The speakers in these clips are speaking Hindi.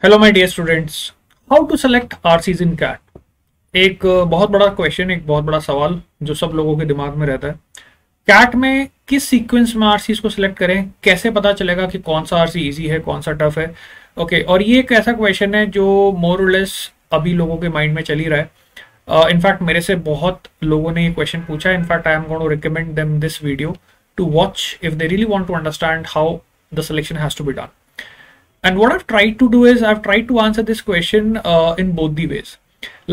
Hello my dear students, how to select RCs in CAT. एक बहुत बड़ा क्वेश्चन, एक बहुत बड़ा सवाल जो सब लोगों के दिमाग में रहता है। कैट में किस सीक्वेंस में आरसीज को सिलेक्ट करें, कैसे पता चलेगा कि कौन सा आरसी इजी है, कौन सा टफ है। ओके, और ये एक ऐसा क्वेश्चन है जो मोर और लेस अभी लोगों के माइंड में चल ही रहा है। इनफैक्ट मेरे से बहुत लोगों ने ये क्वेश्चन पूछा है। In fact I am going to recommend them this video to watch if they really want to understand how the selection has to be done. And what I've tried to do is I've tried to answer this question in both the ways.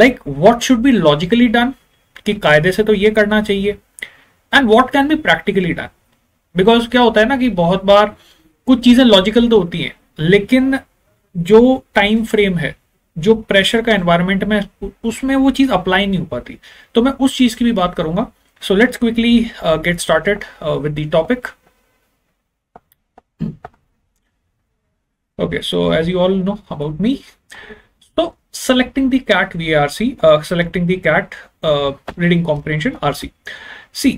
Like what should be logically done, कि कायदे से तो ये करना चाहिए, and what can be practically done. Because क्या होता है ना कि बहुत बार कुछ चीजें लॉजिकल तो होती हैं, लेकिन जो टाइम फ्रेम है, जो प्रेशर का एनवायरनमेंट में, उसमें वो चीज अप्लाई नहीं हो पाती. तो मैं उस चीज की भी बात करूंगा. So let's quickly get started with the topic. Okay, so as you all know about me, so selecting the CAT VARC, selecting the CAT reading comprehension RC. See,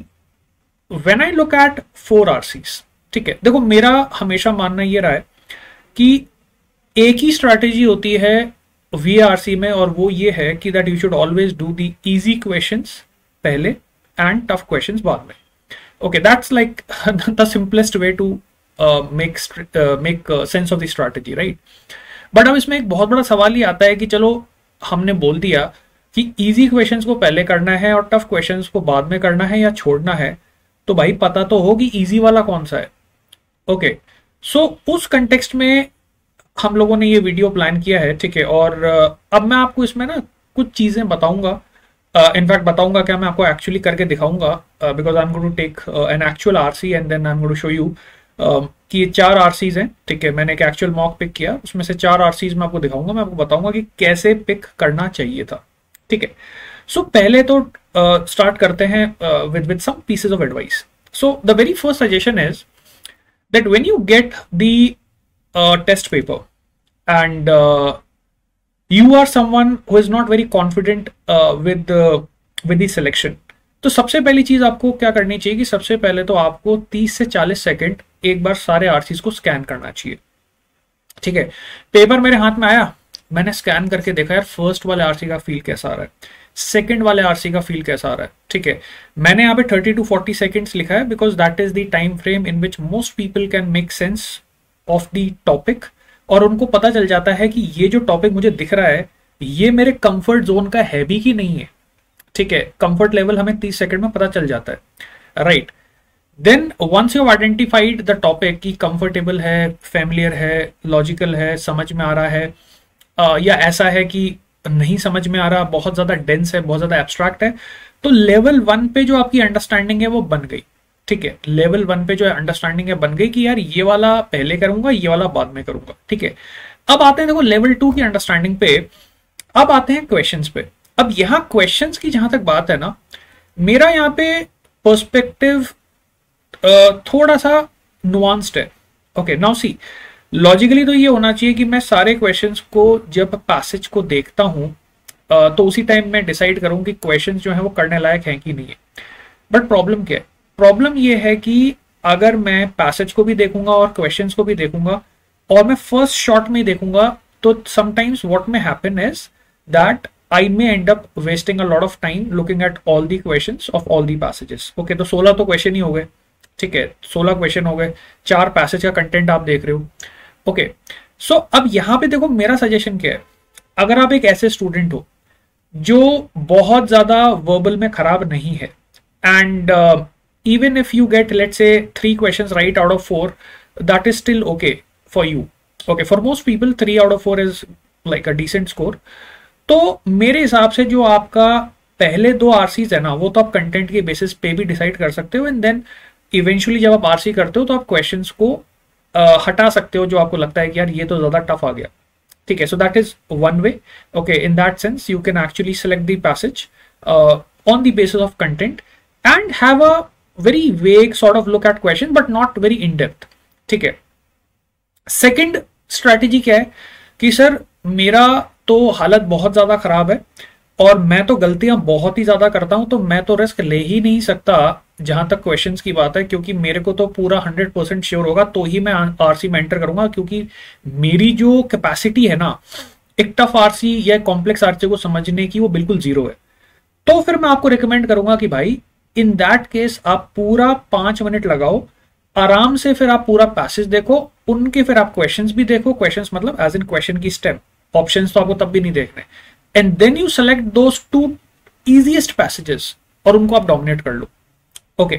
when I look at 4 RCs, ठीक है, देखो मेरा हमेशा मानना ये रहा है कि एक ही स्ट्रैटेजी होती है VARC में, और वो ये है कि that you should always do the easy questions पहले एंड टफ क्वेश्चंस बाद में. Okay, that's like the simplest way to make sense of the strategy, right? But अब इसमें एक बहुत बड़ा सवाल ही आता है कि चलो हमने बोल दिया कि इजी क्वेश्चंस को पहले करना है और टफ क्वेश्चंस को बाद में करना है या छोड़ना है, तो भाई पता तो हो कि इजी वाला कौन सा है. ओके, सो उस कंटेक्स्ट में हम लोगों ने ये वीडियो प्लान किया है, ठीक है. और अब मैं आपको इसमें ना कुछ चीजें बताऊंगा. इनफैक्ट बताऊंगा क्या, मैं आपको एक्चुअली करके दिखाऊंगा, because I am going to take an actual RC and then I am going to show you कि ये 4 आरसीज हैं, ठीक है. मैंने एक एक्चुअल मॉक पिक किया, उसमें से 4 आरसीज मैं आपको दिखाऊंगा. मैं आपको बताऊंगा कि कैसे पिक करना चाहिए था, ठीक है. सो पहले तो स्टार्ट करते हैं with some pieces of advice. So the very first suggestion is that when you get the test paper and you are someone who is not very confident with the selection, तो सबसे पहली चीज आपको क्या करनी चाहिए कि सबसे पहले तो आपको 30 से 40 सेकंड एक बार सारे आरसीज को स्कैन करना चाहिए, ठीक है. पेपर मेरे हाथ में आया, मैंने स्कैन करके देखा यार फर्स्ट वाले आरसी का फील कैसा आ रहा है, सेकंड वाले आरसी का फील कैसा आ रहा है, ठीक है. मैंने यहाँ पे 30 to 40 सेकेंड्स लिखा है because that is the time frame in which most people can make sense of the topic, और उनको पता चल जाता है कि ये जो टॉपिक मुझे दिख रहा है ये मेरे कंफर्ट जोन का है भी कि नहीं है, ठीक है. कंफर्ट लेवल हमें 30 सेकंड में पता चल जाता है, right. Then once you have identified the topic कि कंफर्टेबल है, फैमिलियर है, लॉजिकल है, समझ में आ रहा है, या ऐसा है कि नहीं समझ में आ रहा, बहुत ज्यादा डेंस है, बहुत ज्यादा एब्स्ट्रैक्ट है, तो लेवल 1 पे जो आपकी अंडरस्टैंडिंग है वो बन गई, ठीक है. लेवल 1 पे जो अंडरस्टैंडिंग है बन गई कि यार ये वाला पहले करूंगा, ये वाला बाद में करूंगा, ठीक है. अब आते हैं देखो लेवल 2 की अंडरस्टैंडिंग पे. अब आते हैं क्वेश्चंस पे. अब यहां क्वेश्चंस की जहां तक बात है ना, मेरा यहाँ पे पर्सपेक्टिव थोड़ा सा नुआंस्ड है. ओके, नाउ सी, लॉजिकली तो ये होना चाहिए कि मैं सारे क्वेश्चंस को जब पैसेज को देखता हूं तो उसी टाइम मैं डिसाइड करूं कि क्वेश्चंस जो है वो करने लायक हैं कि नहीं है. बट प्रॉब्लम क्या है? प्रॉब्लम ये है कि अगर मैं पैसेज को भी देखूंगा और क्वेश्चंस को भी देखूंगा और मैं फर्स्ट शॉट में देखूंगा, तो sometimes what may happen is that I may end up wasting a lot of time looking at all the questions of all the passages. Okay, तो 16 तो क्वेश्चन ही हो गए, ठीक है. 16 क्वेश्चन हो गए, 4 पैसेज का कंटेंट आप देख रहे हो. ओके, सो अब यहां पे देखो मेरा सजेशन क्या है. अगर आप एक ऐसे स्टूडेंट हो जो बहुत ज्यादा वर्बल में खराब नहीं है, and even if you get let's say 3 questions right out of 4, that is still okay for you. Okay, for most people 3 out of 4 is like a decent score. तो मेरे हिसाब से जो आपका पहले 2 आरसीज है ना, वो तो आप कंटेंट के बेसिस पे भी डिसाइड कर सकते हो, एंड देन इवेंचुअली जब आप आरसी करते हो तो आप क्वेश्चंस को हटा सकते हो जो आपको लगता है कि यार ये तो ज्यादा टफ आ गया, ठीक है. So that is one way. Okay, in that sense you can actually select the passage on the basis of content and have a very vague sort of look at question but not very in depth, ठीक है. सेकेंड स्ट्रैटेजी क्या है कि सर मेरा तो हालत बहुत ज्यादा खराब है और मैं तो गलतियां बहुत ही ज्यादा करता हूं, तो मैं तो रिस्क ले ही नहीं सकता जहां तक क्वेश्चंस की बात है, क्योंकि मेरे को तो पूरा 100% श्योर होगा तो ही मैं आरसी में एंटर करूंगा, क्योंकि मेरी जो कैपेसिटी है ना एक टफ आरसी या कॉम्प्लेक्स आरसी को समझने की, वो बिल्कुल जीरो है। तो फिर मैं आपको रिकमेंड करूंगा कि भाई इन दैट केस आप पूरा 5 मिनट लगाओ आराम से, फिर आप पूरा पैसेज देखो, उनके फिर आप क्वेश्चंस भी देखो, क्वेश्चंस मतलब एज इन क्वेश्चन की स्टेप, ऑप्शंस तो आपको तब भी नहीं देखने, and then you select those 2 easiest passages और उनको आप डोमिनेट कर लो। Okay,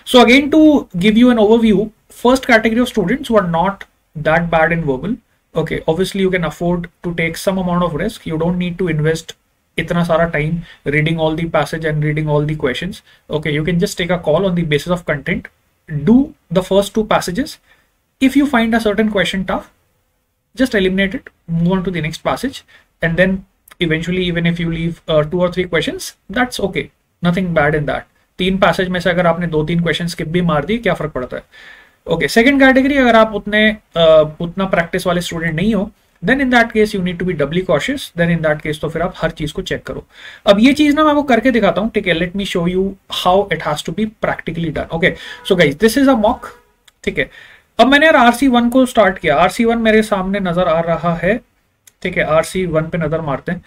so again to give you an overview, first category of students who are not that bad in verbal. Okay, obviously you can afford to take some amount of risk. You don't need to invest इतना सारा time reading all the passage and reading all the questions. Okay, you can just take a call on the basis of content. Do the first 2 passages. If you find a certain question tough, just eliminate it, move on to the next passage, and then eventually even if you leave 2 or 3 questions, that's okay. Nothing bad in that. 3 passage में से अगर आपने 2-3 क्वेश्चन स्किप भी मार दिए, क्या फर्क पड़ता है। ओके, सेकंड कैटेगरी, अगर आप उतना प्रैक्टिस वाले स्टूडेंट नहीं हो, then in that case you need to be doubly cautious. Then in that case तो फिर आप हर चीज को चेक करो। अब ये चीज ना मैं वो करके दिखाता हूँ, ठीक है। Let me show you how it has to be practically done. Okay, so guys this is a mock, ठीक है। अब मैंने यार RC1 को स्टार्ट किया, RC1 मेरे सामने नजर आ रहा है, ठीक है। RC1 पे नजर मारते हैं।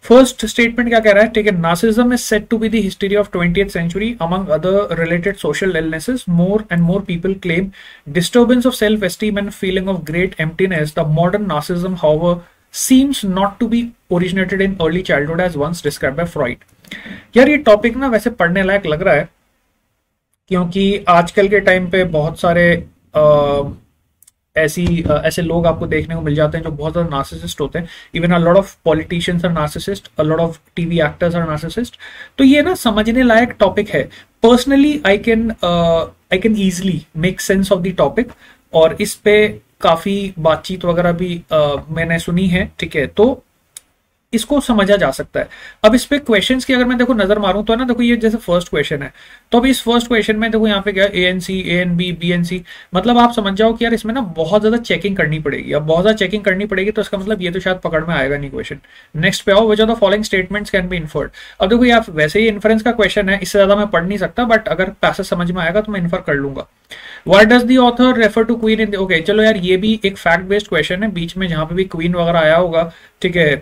फर्स्ट स्टेटमेंट क्या कह रहा है, ठीक है। Narcissism is said to be the history of 20th century among other related social illnesses. More and more people claim disturbance of self-esteem and feeling of great emptiness. The modern narcissism, however, seems not to be originated in early childhood as once described by Freud. यार ये टॉपिक ना वैसे पढ़ने लायक लग रहा है, क्योंकि आजकल के टाइम पे बहुत सारे ऐसे लोग आपको देखने को मिल जाते हैं जो बहुत ज्यादा नार्सिसिस्ट होते हैं। Even a lot of politicians are narcissist, a lot of TV actors are narcissist. तो ये ना समझने लायक टॉपिक है। Personally I can easily make sense of the topic, और इस पे काफी बातचीत वगैरह भी मैंने सुनी है, ठीक है। तो इसको समझा जा सकता है। अब इस पे क्वेश्चंस की अगर मैं देखो नजर मारूं तो है ना, देखो ये जैसे फर्स्ट क्वेश्चन है, तो अब इस फर्स्ट क्वेश्चन में देखो यहाँ पे क्या ANC, ANB, BNC, मतलब आप समझ जाओ कि यार इसमें ना बहुत ज्यादा चेकिंग करनी पड़ेगी। अब बहुत ज्यादा चेकिंग करनी पड़ेगी तो इसका मतलब ये तो शायद पकड़ में आएगा नहीं क्वेश्चन। नेक्स्ट पे आओ, which are the following statements can be inferred. अब देखो यार वैसे ही इन्फरेंस का क्वेश्चन है, इससे ज्यादा मैं पढ़ नहीं सकता, बट अगर पैसेज समझ में आएगा तो मैं इन्फर कर लूंगा। Why does the author refer to queen in the, okay, चलो यार ये भी एक फैक्ट बेस्ड क्वेश्चन है, बीच में जहां पे भी क्वीन वगैरह आया होगा, ठीक है,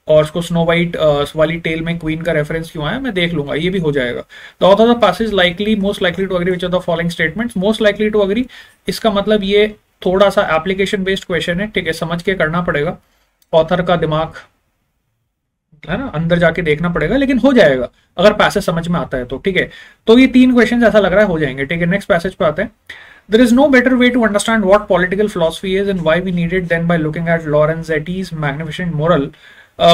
और उसको स्नो वाइट वाली टेल में क्वीन का रेफरेंस क्यों आया मैं देख लूंगा, ये भी हो जाएगा। The author of the passage likely most likely to agree which are the following statements. Most likely to agree, इसका मतलब ये थोड़ा सा एप्लीकेशन बेस्ड क्वेश्चन है, ठीक है, समझ के करना पड़ेगा, ऑथर का दिमाग है ना अंदर जाके देखना पड़ेगा, लेकिन हो जाएगा अगर पैसेज समझ में आता है तो, ठीक है। तो ये 3 क्वेश्चन ऐसा लग रहा है हो जाएंगे, ठीक है। नेक्स्ट पैसेज पे आते हैं। There is no better way to understand what political philosophy is and why we need it than by looking at Lorenzetti's magnificent moral.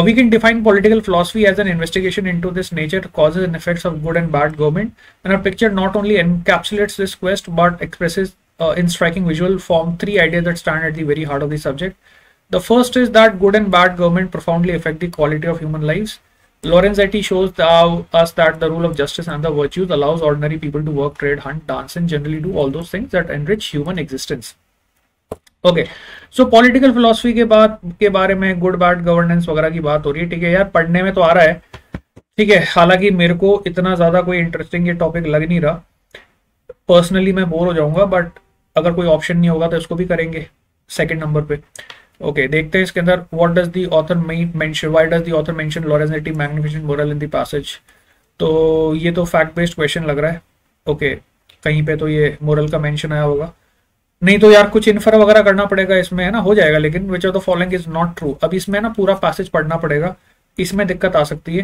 We can define political philosophy as an investigation into this nature, causes and effects of good and bad government. And our picture not only encapsulates this quest but expresses in striking visual form 3 ideas that stand at the very heart of the subject. The first is that good and bad government profoundly affect the quality of human lives. Lorenzetti shows us that the rule of justice and the virtues allows ordinary people to work, trade, hunt, dance, and generally do all those things that enrich human existence. Okay, so political philosophy के बारे में गुड बैड गवर्नेंस वगैरह की बात हो रही है, ठीक है। यार पढ़ने में तो आ रहा है, ठीक है, हालांकि मेरे को इतना ज्यादा कोई इंटरेस्टिंग ये टॉपिक लग नहीं रहा। पर्सनली मैं बोर हो जाऊंगा, बट अगर कोई ऑप्शन नहीं होगा तो इसको भी करेंगे सेकंड नंबर पे। ओके, देखते हैं इसके अंदर what does the author mention, why does the author mention Lorenzetti magnificent moral in the passage. तो ये तो फैक्ट बेस्ड क्वेश्चन लग रहा है। ओके, कहीं पे तो ये मोरल का मेंशन आया होगा, नहीं तो यार कुछ इन्फर वगैरह करना पड़ेगा इसमें, है ना, हो जाएगा। लेकिन which of the following is not true, अब इसमें ना पूरा पैसेज पढ़ना पड़ेगा, इसमें दिक्कत आ सकती है।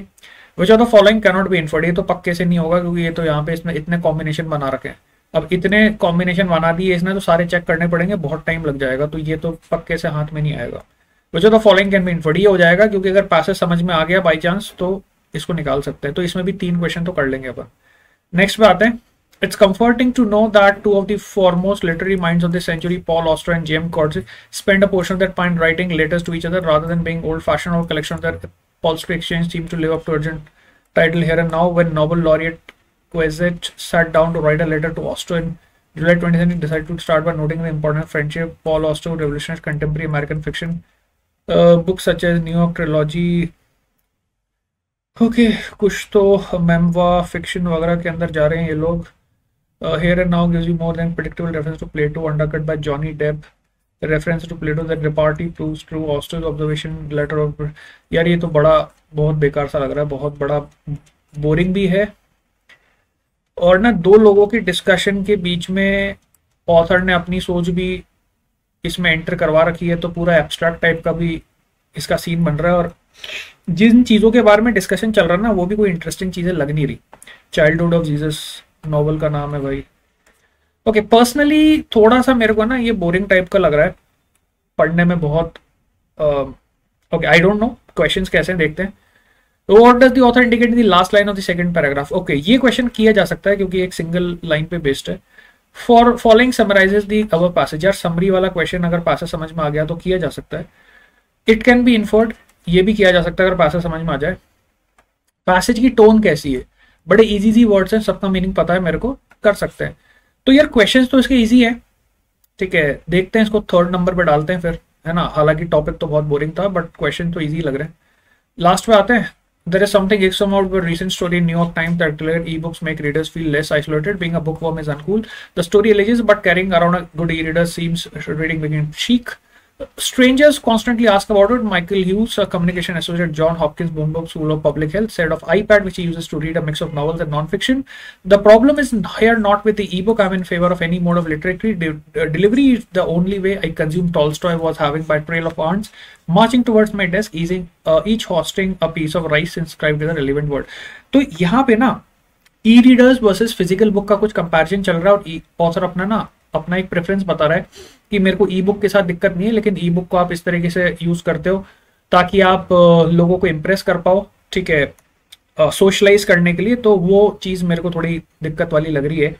Which of the following can not be inferred, ये तो पक्के से नहीं होगा, क्योंकि ये तो यहाँ पे इसमें इतने कॉम्बिनेशन बना रखे हैं। अब इतने कॉम्बिनेशन बना दिए इसने तो सारे चेक करने पड़ेंगे, बहुत टाइम लग जाएगा, तो ये तो पक्के से हाथ में नहीं आएगा। Which of the following can be inferred, ये हो जाएगा, क्योंकि अगर पैसेज समझ में आ गया बाई चांस तो इसको निकाल सकते हैं। तो इसमें भी 3 क्वेश्चन तो कर लेंगे अपन। नेक्स्ट पे आते हैं। It's comforting to know that 2 of the foremost literary minds of this century, Paul Auster and James Corsi, spent a portion of their time writing letters to each other rather than being old-fashioned or collection of their upholstery exchange seem to live up to urgent title here and now. When Nobel laureate Quezet sat down to write a letter to Auster in July 2020, decided to start by noting the importance of friendship. Paul Auster revolutionized contemporary American fiction. Books such as New York Trilogy, okay कुछ तो मेमवा फिक्शन वगैरह के अंदर जा रहे हैं ये लोग। Here and Now gives you more than predictable reference to Plato, undercut by Johnny Depp. The reference to Plato that repartee proves true. Auster's observation letter of यार ये तो बड़ा बहुत बेकार सा लग रहा है, बहुत बड़ा बोरिंग भी है। और ना दो लोगों की डिस्कशन के बीच में ऑथर ने अपनी सोच भी इसमें एंटर करवा रखी है, तो पूरा एब्स्ट्रैक्ट टाइप का भी इसका सीन बन रहा है। और जिन चीज़ों के बारे में डिस्कशन चल रहा है ना वो भी कोई इंटरेस्टिंग चीज़ें लग नहीं रही। चाइल्डहुड ऑफ जीसस नॉवल का नाम है भाई। ओके पर्सनली थोड़ा सा मेरे को ना ये बोरिंग टाइप का लग रहा है पढ़ने में बहुत। Okay I don't know questions कैसे हैं, देखते हैं। तो what does the author indicate in the last line of the second paragraph. Okay ये क्वेश्चन किया जा सकता है क्योंकि एक सिंगल लाइन पे बेस्ड है। For following summarises the our passage. यार समरी वाला क्वेश्चन अगर पैसेज समझ में आ गया तो किया जा सकता है। इट कैन बी इन्फर्ड, ये भी किया जा सकता है अगर पैसेज समझ में आ जाए। पैसेज की टोन कैसी है, बड़े इजी वर्ड्स हैं, सबका मीनिंग पता है मेरे को, कर सकते हैं। तो यार क्वेश्चंस तो इसके इजी है, ठीक है। देखते हैं इसको थर्ड नंबर पे डालते हैं फिर, है ना। हालांकि टॉपिक तो बहुत बोरिंग था बट क्वेश्चन तो इजी लग रहे हैं। लास्ट पे आते हैं। There is something some out with a recent story in New York Times that declared ebooks make readers feel less isolated. Being a bookworm is uncool. The story alleges, but carrying around a good e-reader seems reading became chic. Strangers constantly ask about it. Michael Hughes, a communication associate, John Hopkins Bloomberg School of Public Health, said of iPad, which he uses to read a mix of novels and non-fiction. The problem is here not with the ebook. I'm in favor of any mode of literary delivery. The only way I consumed Tolstoy was having by trail of ants, marching towards my desk, each hosting a piece of rice inscribed with a relevant word. तो यहाँ पे ना ई रीडर्स वर्सेस फिजिकल बुक का कुछ कंपैरिजन चल रहा है और ऑथर अपना एक प्रेफरेंस बता रहा है कि मेरे को ई बुक के साथ दिक्कत नहीं है, लेकिन ई बुक को आप इस तरीके से यूज करते हो ताकि आप लोगों को इम्प्रेस कर पाओ, ठीक है, सोशलाइज करने के लिए। तो वो चीज मेरे को थोड़ी दिक्कत वाली लग रही है।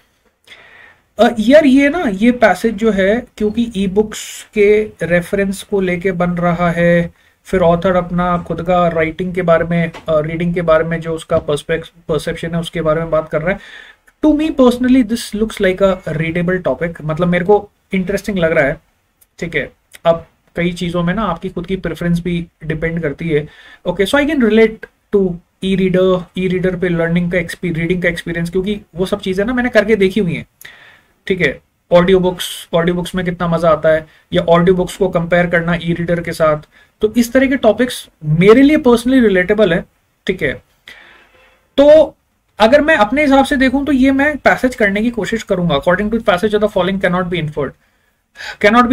यार ये ना ये पैसेज जो है क्योंकि ई बुक्स के रेफरेंस को लेके बन रहा है, फिर ऑथर अपना खुद का राइटिंग के बारे में, रीडिंग के बारे में जो उसका परसेप्शन है उसके बारे में बात कर रहा है। To me personally this looks like a readable topic, मतलब मेरे को इंटरेस्टिंग लग रहा है, ठीक है। अब कई चीजों में ना आपकी खुद की प्रेफरेंस भी डिपेंड करती है। Okay so I can relate to e reader पे रीडिंग का एक्सपीरियंस, क्योंकि वो सब चीजें ना मैंने करके देखी हुई हैं, ठीक है। ऑडियो बुक्स में कितना मजा आता है, या ऑडियो बुक्स को कंपेयर करना ई रीडर के साथ, तो इस तरह के टॉपिक्स मेरे लिए पर्सनली रिलेटेबल है, ठीक है। तो अगर मैं अपने हिसाब से देखूं तो ये मैं पैसेज करने की कोशिश करूंगा। According to passage of the following cannot be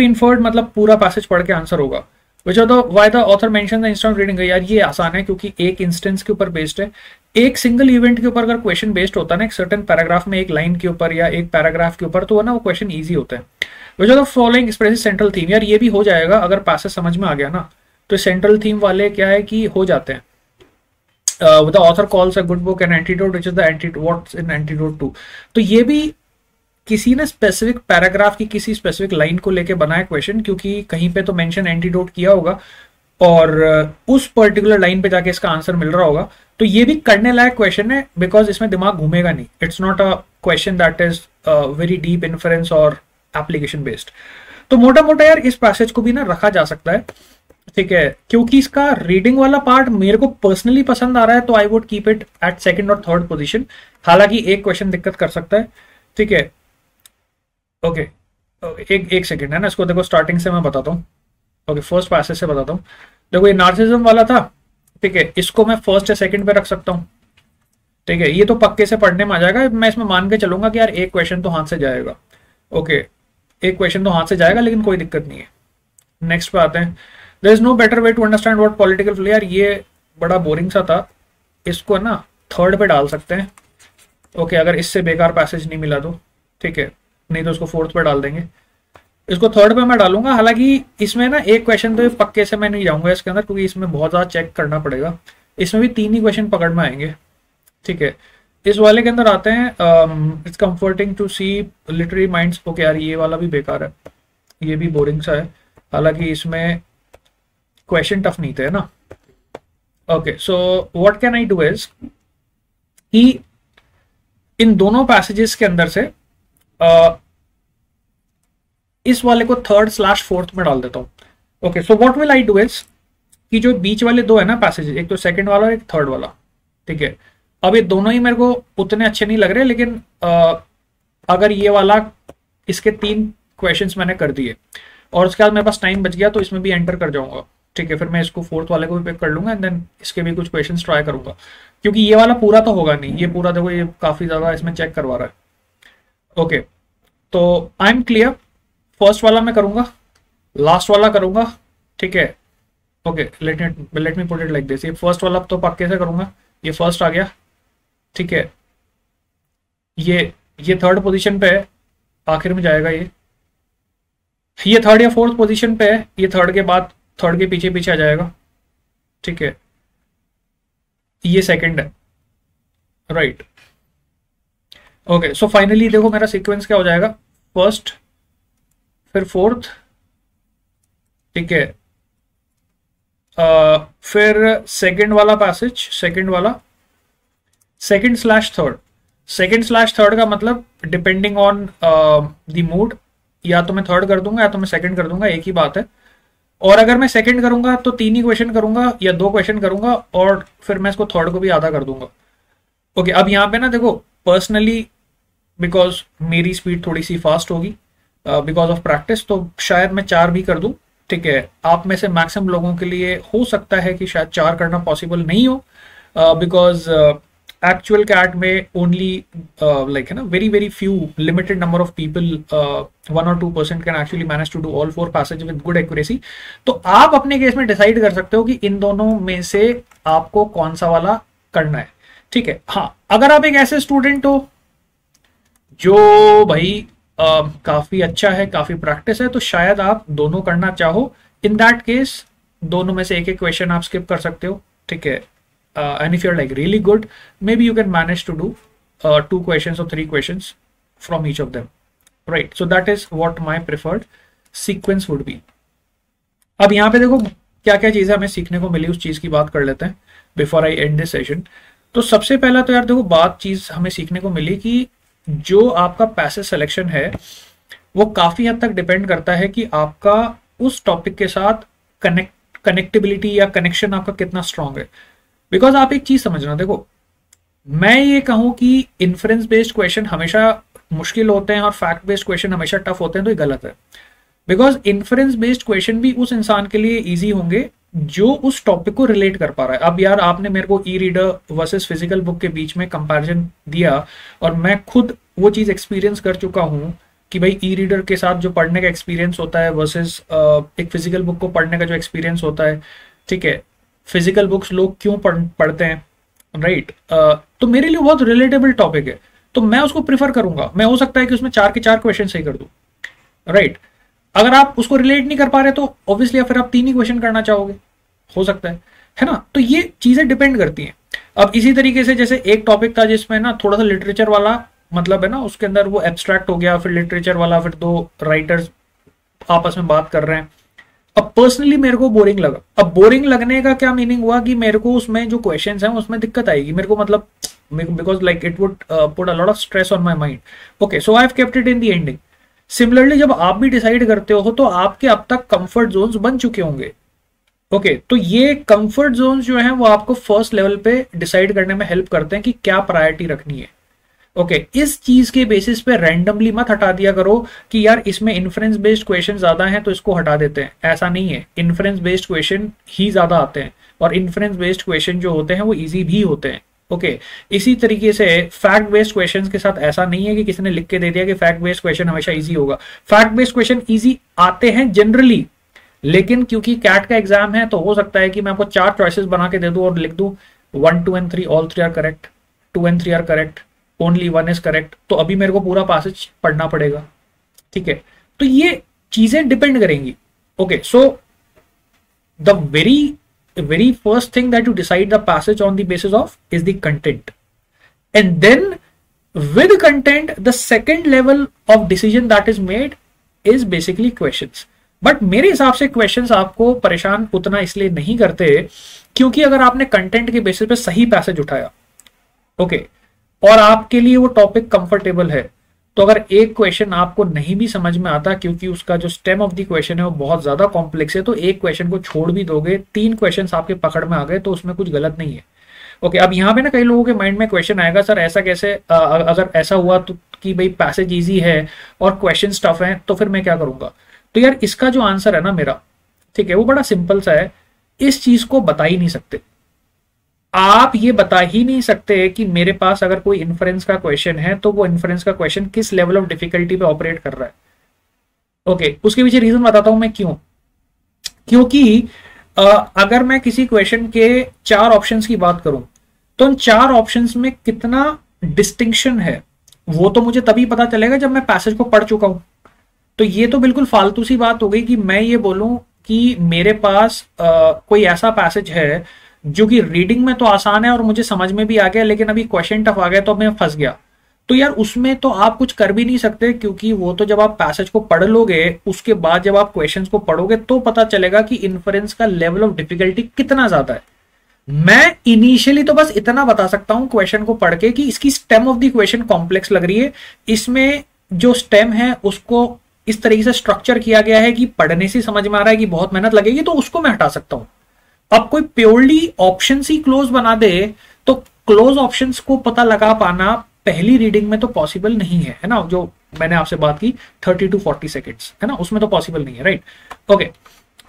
inferred मतलब पूरा पैसेज पढ़ के आंसर होगा। Which are the why the author mention the instance reading. यार ये आसान है क्योंकि एक इंस्टेंस के ऊपर बेस्ड है, एक सिंगल इवेंट के ऊपर अगर क्वेश्चन बेस्ड होता है ना, एक सर्टेन पैराग्राफ में एक लाइन के ऊपर या एक पैराग्राफ के ऊपर, तो ना वो क्वेश्चन ईजी होता है। Which are the following expresses central theme. यार ये भी हो जाएगा अगर पैसेज समझ में आ गया ना, तो सेंट्रल थीम वाले क्या है कि हो जाते हैं। The author calls a good book an antidote, which is the antidote. What's an antidote to? तो ये भी किसी ने स्पेसिफिक पैराग्राफ की किसी स्पेसिफिक लाइन को लेके बनाया क्वेश्चन, क्योंकि कहीं पे तो मेंशन एंटीडोट किया होगा और उस पर्टिकुलर लाइन पे जाके इसका आंसर मिल रहा होगा। तो ये भी करने लायक क्वेश्चन है बिकॉज इसमें दिमाग घूमेगा नहीं। It's not a question that is very deep inference और एप्लीकेशन बेस्ड। तो मोटा मोटा यार इस पैसेज को भी ना रखा जा सकता है, ठीक है, क्योंकि इसका रीडिंग वाला पार्ट मेरे को पर्सनली पसंद आ रहा है, तो I would keep it at second और थर्ड पोजीशन। हालांकि एक क्वेश्चन दिक्कत कर सकता है, ठीक है। ओके एक सेकंड है ना, इसको देखो स्टार्टिंग से मैं बताता हूँ। ओके फर्स्ट पैसेज से बताता हूँ। देखो ये नार्सिसिज्म वाला था, ठीक है, इसको मैं फर्स्ट या सेकंड पे रख सकता हूँ, ठीक है। ये तो पक्के से पढ़ने में आ जाएगा, मैं इसमें मान के चलूंगा कि यार एक क्वेश्चन तो हाथ से जाएगा। ओके एक क्वेश्चन तो हाथ से जाएगा लेकिन कोई दिक्कत नहीं है। नेक्स्ट पे आते हैं। There is no better way to understand what political यार ये बड़ा बोरिंग सा था, इसको ना थर्ड पे डाल सकते हैं। ओके अगर इससे बेकार पैसेज नहीं मिला तो, ठीक है, नहीं तो उसको फोर्थ पे डाल देंगे। इसको थर्ड पे मैं डालूंगा। हालांकि इसमें ना एक क्वेश्चन तो पक्के से मैं नहीं जाऊंगा इसके अंदर, क्योंकि इसमें बहुत ज्यादा चेक करना पड़ेगा। इसमें भी 3 ही क्वेश्चन पकड़ में आएंगे, ठीक है। इस वाले के अंदर आते हैं। It's comforting to see literary minds. Okay यार ये वाला भी बेकार है, ये भी बोरिंग सा है। हालांकि इसमें क्वेश्चन टफ नहीं थे ना। Okay so what can I do is कि इन दोनों पैसेजेस के अंदर से इस वाले को थर्ड/फोर्थ में डाल देता हूं। Okay so what will I do is कि जो बीच वाले दो है ना पैसेज, एक तो सेकंड वाला और एक थर्ड वाला, ठीक है, अब ये दोनों ही मेरे को उतने अच्छे नहीं लग रहे, लेकिन अगर ये वाला, इसके 3 क्वेश्चंस मैंने कर दिए और उसके बाद मेरे पास टाइम बच गया तो इसमें भी एंटर कर जाऊंगा। ठीक है, फिर मैं इसको 4th वाले को भी पिक कर लूंगा एंड देन इसके भी कुछ क्वेश्चंस ट्राई करूंगा, क्योंकि ये वाला पूरा तो होगा नहीं, ये पूरा देखो ये काफी ज्यादा इसमें चेक करवा रहा है। ओके, तो आई एम क्लियर, फर्स्ट वाला मैं करूंगा, लास्ट वाला करूंगा। ठीक है, okay, let me put it like this, ये फर्स्ट वाला तो पक्के से करूंगा, ये फर्स्ट आ गया। ठीक है, ये 3rd पोजीशन पे है, आखिर में जाएगा ये 3rd या 4th पोजीशन पे है, ये 3rd के बाद 3rd के पीछे पीछे आ जाएगा। ठीक है, ये 2nd है, राइट। ओके, सो फाइनली देखो मेरा सीक्वेंस क्या हो जाएगा, फर्स्ट फिर 4th, ठीक है, फिर 2nd वाला पैसेज, 2nd वाला, 2nd/3rd, 2nd/3rd का मतलब डिपेंडिंग ऑन द मूड, या तो मैं 3rd कर दूंगा या तो मैं 2nd कर दूंगा, एक ही बात है। और अगर मैं 2nd करूंगा तो 3 ही क्वेश्चन करूंगा या 2 क्वेश्चन करूंगा और फिर मैं इसको 3rd को भी आधा कर दूंगा। ओके, अब यहाँ पे ना देखो, पर्सनली बिकॉज मेरी स्पीड थोड़ी सी फास्ट होगी बिकॉज ऑफ प्रैक्टिस, तो शायद मैं 4 भी कर दूं। ठीक है, आप में से मैक्सिमम लोगों के लिए हो सकता है कि शायद 4 करना पॉसिबल नहीं हो, बिकॉज एक्चुअल कैट में ओनली लाइक है ना, very very few limited number of people, 1 or 2% can actually manage to do all 4 passage with good accuracy. तो आप अपने केस में डिसाइड कर सकते हो कि इन दोनों में से आपको कौन सा वाला करना है। ठीक है, हाँ, अगर आप एक ऐसे स्टूडेंट हो जो भाई काफी अच्छा है, काफी प्रैक्टिस है, तो शायद आप दोनों करना चाहो। इन दैट केस दोनों में से एक एक क्वेश्चन आप स्किप कर सकते हो। ठीक है, and if you're like really good, maybe you can manage to do 2 questions or 3 questions from each of them, right? So that is what my preferred sequence would be. अब यहाँ पे देखो क्या क्या चीजें हमें सीखने को मिली, उस चीज की बात कर लेते हैं before I and this session. तो सबसे पहला तो यार देखो बात चीज हमें सीखने को मिली कि जो आपका पैसेज सिलेक्शन है वो काफी हद तक डिपेंड करता है कि आपका उस टॉपिक के साथ कनेक्टिबिलिटी या कनेक्शन आपका कितना स्ट्रांग है। बिकॉज आप एक चीज समझना, देखो मैं ये कहूं कि इन्फ्रेंस बेस्ड क्वेश्चन हमेशा मुश्किल होते हैं और फैक्ट बेस्ड क्वेश्चन हमेशा टफ होते हैं, तो ये गलत है। बिकॉज इन्फ्रेंस बेस्ड क्वेश्चन भी उस इंसान के लिए इजी होंगे जो उस टॉपिक को रिलेट कर पा रहा है। अब यार आपने मेरे को e reader versus physical book के बीच में कंपैरिजन दिया और मैं खुद वो चीज एक्सपीरियंस कर चुका हूं कि भाई ई रीडर के साथ जो पढ़ने का एक्सपीरियंस होता है वर्सेस एक फिजिकल बुक को पढ़ने का जो एक्सपीरियंस होता है। ठीक है, फिजिकल बुक्स लोग क्यों पढ़ते हैं, राइट? तो मेरे लिए बहुत रिलेटेबल टॉपिक है, तो मैं उसको प्रिफर करूंगा। मैं हो सकता है कि उसमें 4 के 4 क्वेश्चन सही कर दूं, राइट? अगर आप उसको रिलेट नहीं कर पा रहे तो ऑब्वियसली फिर आप 3 ही क्वेश्चन करना चाहोगे, हो सकता है ना? तो ये चीजें डिपेंड करती हैं। अब इसी तरीके से जैसे एक टॉपिक था जिसमें ना थोड़ा सा लिटरेचर वाला मतलब है ना, उसके अंदर वो एब्स्ट्रैक्ट हो गया, फिर लिटरेचर वाला, फिर 2 राइटर्स आपस में बात कर रहे हैं। अब पर्सनली मेरे को बोरिंग लगा। अब बोरिंग लगने का क्या मीनिंग हुआ कि मेरे को उसमें जो क्वेश्चंस हैं उसमें दिक्कत आएगी मेरे को, मतलब because like it would put a lot of stress on my mind. Okay, so I have kept it in the ending. Similarly जब आप भी डिसाइड करते हो तो आपके अब तक कंफर्ट जोन्स बन चुके होंगे। ओके, तो ये कंफर्ट जोन्स जो हैं वो आपको फर्स्ट लेवल पे डिसाइड करने में हेल्प करते हैं कि क्या प्रायोरिटी रखनी है। ओके, इस चीज के बेसिस पे रैंडमली मत हटा दिया करो कि यार इसमें इन्फ्रेंस बेस्ड क्वेश्चन ज्यादा हैं तो इसको हटा देते हैं। ऐसा नहीं है, इन्फ्रेंस बेस्ड क्वेश्चन ही ज्यादा आते हैं और इन्फ्रेंस बेस्ड क्वेश्चन जो होते हैं वो इजी भी होते हैं। ओके, इसी तरीके से फैक्ट बेस्ड क्वेश्चंस के साथ ऐसा नहीं है कि किसी ने लिख के दे दिया कि फैक्ट बेस्ड क्वेश्चन हमेशा इजी होगा। फैक्ट बेस्ड क्वेश्चन इजी आते हैं जनरली, लेकिन क्योंकि कैट का एग्जाम है तो हो सकता है कि मैं आपको 4 चॉइसेस बना के दे दूं और लिख दूं 1, 2 and 3 all 3 are correct, 2 and 3 are correct, only 1 is correct, तो अभी मेरे को पूरा पैसेज पढ़ना पड़ेगा। ठीक है, तो ये चीजें डिपेंड करेंगी। Okay, so the very first thing that you decide the passage on the basis of is the content, and then with content the second level of decision that is made is basically questions. But मेरे हिसाब से क्वेश्चंस आपको परेशान उतना इसलिए नहीं करते क्योंकि अगर आपने कंटेंट के बेसिस पे सही पैसेज उठाया, ओके, और आपके लिए वो टॉपिक कंफर्टेबल है, तो अगर एक क्वेश्चन आपको नहीं भी समझ में आता क्योंकि उसका जो स्टेम ऑफ द क्वेश्चन है वो बहुत ज्यादा कॉम्प्लेक्स है, तो एक क्वेश्चन को छोड़ भी दोगे, 3 क्वेश्चन आपके पकड़ में आ गए तो उसमें कुछ गलत नहीं है। ओके, अब यहाँ पे ना कई लोगों के माइंड में क्वेश्चन आएगा, सर ऐसा कैसे, अगर ऐसा हुआ तो कि भाई पैसेज इजी है और क्वेश्चन टफ है तो फिर मैं क्या करूंगा। तो यार इसका जो आंसर है ना मेरा, ठीक है, वो बड़ा सिंपल सा है। इस चीज को बता ही नहीं सकते आप, ये बता ही नहीं सकते कि मेरे पास अगर कोई इन्फ्रेंस का क्वेश्चन है तो वो इन्फ्रेंस का क्वेश्चन किस लेवल ऑफ डिफिकल्टी पे ऑपरेट कर रहा है। ओके, उसके पीछे रीजन बताता हूं मैं क्यों। क्योंकि अगर मैं किसी क्वेश्चन के 4 ऑप्शंस की बात करूं तो उन 4 ऑप्शंस में कितना डिस्टिंक्शन है वो तो मुझे तभी पता चलेगा जब मैं पैसेज को पढ़ चुका हूं। तो ये तो बिल्कुल फालतू सी बात हो गई कि मैं ये बोलूं कि मेरे पास कोई ऐसा पैसेज है जो कि रीडिंग में तो आसान है और मुझे समझ में भी आ गया, लेकिन अभी क्वेश्चन टफ आ गया तो मैं फंस गया। तो यार उसमें तो आप कुछ कर भी नहीं सकते, क्योंकि वो तो जब आप पैसेज को पढ़ लोगे उसके बाद जब आप क्वेश्चंस को पढ़ोगे तो पता चलेगा कि इन्फरेंस का लेवल ऑफ डिफिकल्टी कितना ज्यादा है। मैं इनिशियली तो बस इतना बता सकता हूं क्वेश्चन को पढ़ के कि इसकी stem of the question complex लग रही है, इसमें जो स्टेम है उसको इस तरीके से स्ट्रक्चर किया गया है कि पढ़ने से समझ में आ रहा है कि बहुत मेहनत लगेगी, तो उसको मैं हटा सकता हूं। अब कोई प्योरली ऑप्शन ही क्लोज बना दे तो क्लोज ऑप्शंस को पता लगा पाना पहली रीडिंग में तो पॉसिबल नहीं है ना, जो मैंने आपसे बात की 30 to 40 सेकेंड्स है ना, उसमें तो पॉसिबल नहीं है, right. Okay,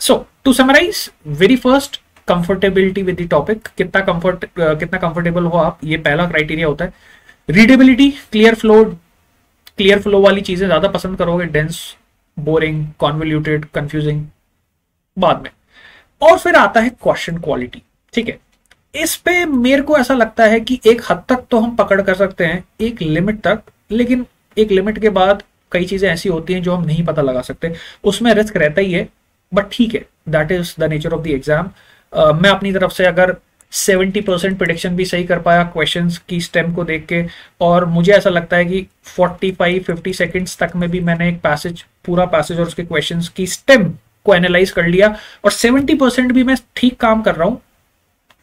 so to summarise, very first comfortability with the topic, कितना कंफर्टेबल हो आप, ये पहला क्राइटेरिया होता है। रीडेबिलिटी, क्लियर फ्लो वाली चीजें ज्यादा पसंद करोगे, डेंस, बोरिंग, कॉन्वोल्यूटेड, कंफ्यूजिंग बाद में। और फिर आता है क्वेश्चन क्वालिटी, ठीक है। इस पे मेरे को ऐसा लगता है कि एक हद तक तो हम पकड़ कर सकते हैं, एक लिमिट तक, लेकिन एक लिमिट के बाद कई चीजें ऐसी होती हैं जो हम नहीं पता लगा सकते, उसमें रिस्क रहता ही है। बट ठीक है, that is the nature of the exam. मैं अपनी तरफ से अगर 70% प्रिडिक्शन भी सही कर पाया क्वेश्चंस की स्टेम को देख के, और मुझे ऐसा लगता है कि 45-50 सेकेंड्स तक में भी मैंने एक पूरा पैसेज और उसके क्वेश्चंस की स्टेम को एनालाइज कर लिया और 70% भी मैं ठीक काम कर रहा हूं,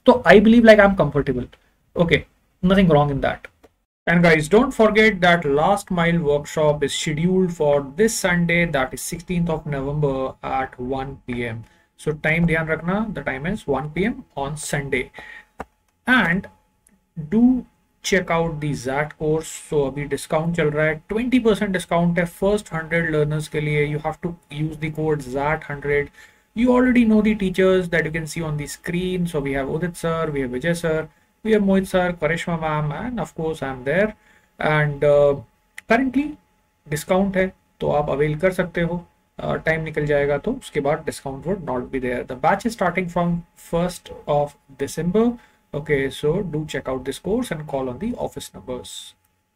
तो I believe like I'm comfortable. Okay, nothing wrong in that. And guys, don't forget that Last Mile workshop is scheduled for this Sunday, that is 16th of November at 1 p.m. So time ध्यान रखना, the time is 1 p.m. on Sunday. And do check out the ZAT course. So अभी डिस्काउंट चल रहा है, 20% डिस्काउंट है फर्स्ट 100 लर्नर्स के लिए। You have to use the code ZAT100. You already know the teachers that you can see on the screen. So we have Udit sir, we have Vijay sir, we have Mohit sir, Karishma ma'am, and of course I'm there. And currently discount है तो आप अवेल कर सकते हो। टाइम निकल जाएगा तो उसके बाद discount would not be there. The batch is starting from 1st of December. Okay, so do check out this course and call on the office numbers.